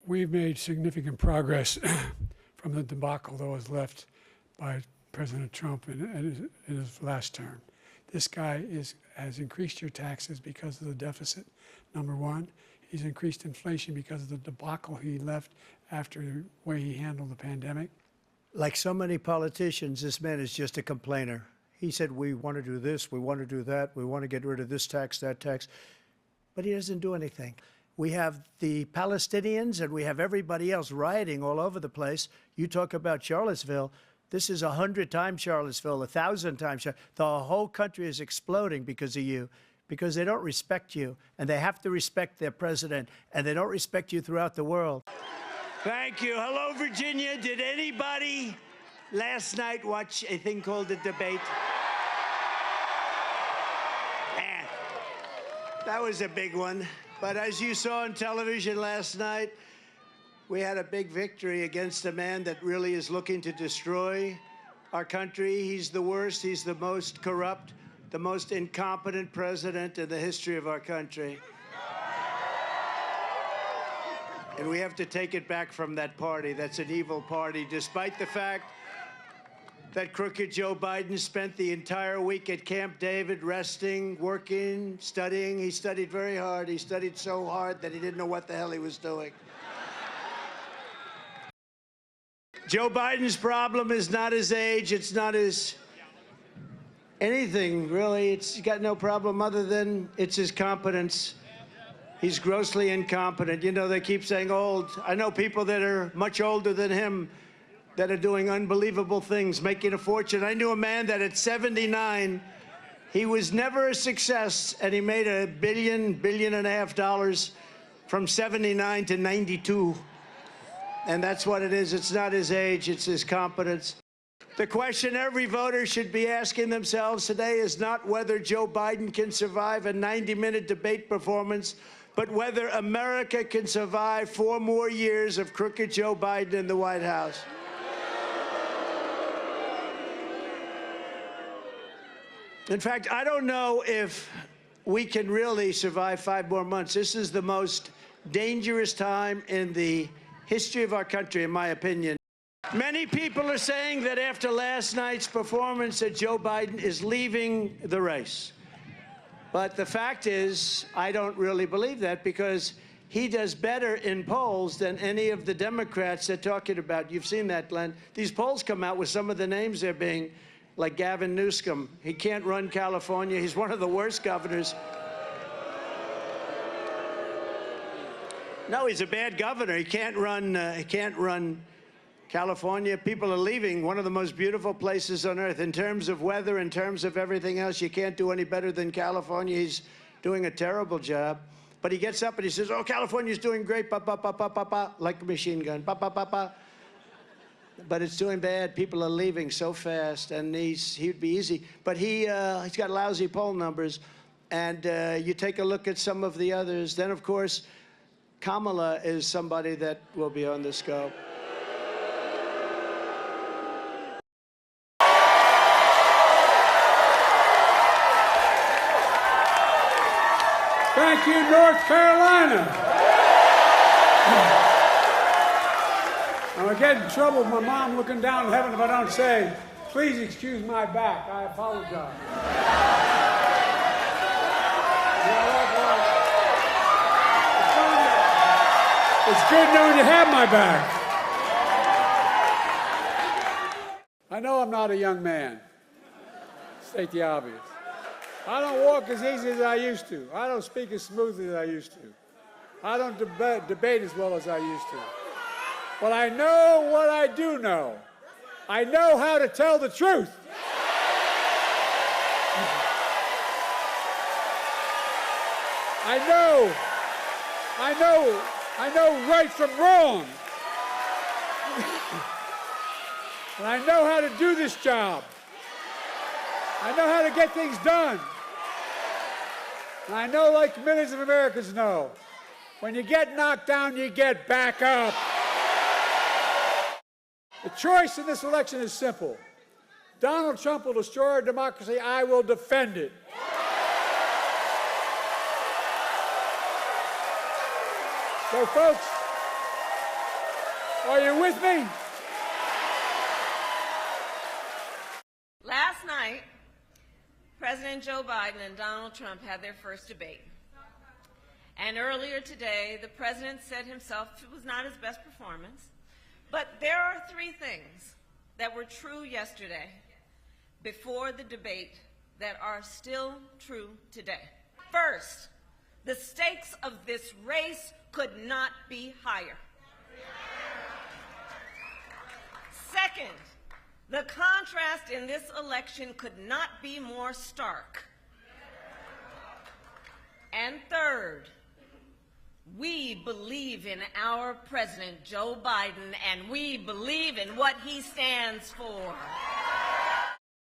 We've made significant progress from the debacle that was left by President Trump in his last term. This guy has increased your taxes because of the deficit, number one. He's increased inflation because of the debacle he left after the way he handled the pandemic. Like so many politicians, this man is just a complainer. He said, we want to do this, we want to do that, we want to get rid of this tax, that tax, but he doesn't do anything. We have the Palestinians and we have everybody else rioting all over the place. You talk about Charlottesville. This is 100 times Charlottesville, 1,000 times. The whole country is exploding because of you, because they don't respect you, and they have to respect their president, and they don't respect you throughout the world. Thank you. Hello, Virginia. Did anybody last night watch a thing called The Debate? Man, that was a big one. But as you saw on television last night, we had a big victory against a man that really is looking to destroy our country. He's the worst. He's the most corrupt, the most incompetent president in the history of our country. And we have to take it back from that party. That's an evil party, despite the fact that crooked Joe Biden spent the entire week at Camp David resting, working, studying. He studied very hard. He studied so hard that he didn't know what the hell he was doing. Joe Biden's problem is not his age. It's not his anything, really. He's got no problem other than it's his competence. He's grossly incompetent. You know, they keep saying old. I know people that are much older than him that are doing unbelievable things, making a fortune. I knew a man that at 79, he was never a success, and he made $1 billion and a half from 79 to 92. And that's what it is. It's not his age, it's his competence. The question every voter should be asking themselves today is not whether Joe Biden can survive a 90-minute debate performance, but whether America can survive 4 more years of crooked Joe Biden in the White House. In fact, I don't know if we can really survive 5 more months. This is the most dangerous time in the history of our country, in my opinion. Many people are saying that after last night's performance that Joe Biden is leaving the race. But the fact is, I don't really believe that, because he does better in polls than any of the Democrats they're talking about. You've seen that, Glenn. These polls come out with some of the names they're being, like Gavin Newsom. He can't run California. He's one of the worst governors. No, he's a bad governor. He can't run California. People are leaving one of the most beautiful places on earth. In terms of weather, in terms of everything else, you can't do any better than California. He's doing a terrible job. But he gets up and he says, oh, California's doing great, pa, pa, pa, pa, pa, pa, like a machine gun, pa, pa, pa, pa. But it's doing bad. People are leaving so fast, and he'd be easy. But he's got lousy poll numbers. And you take a look at some of the others. Then, of course, Kamala is somebody that will be on the scope. Thank you, North Carolina. I'm going to get in trouble with my mom looking down in heaven if I don't say, please excuse my back. I apologize. It's good knowing you have my back. I know I'm not a young man. State the obvious. I don't walk as easy as I used to. I don't speak as smoothly as I used to. I don't debate as well as I used to. But I know what I do know. I know how to tell the truth. I know right from wrong. And I know how to do this job. I know how to get things done. And I know, like millions of Americans know, when you get knocked down, you get back up. The choice in this election is simple. Donald Trump will destroy our democracy. I will defend it. So, folks, Are you with me? Last night, President Joe Biden and Donald Trump had their first debate. And earlier today, the president said himself it was not his best performance. But there are three things that were true yesterday before the debate that are still true today. First, the stakes of this race could not be higher. Second, the contrast in this election could not be more stark. And third, we believe in our President, Joe Biden, and we believe in what he stands for.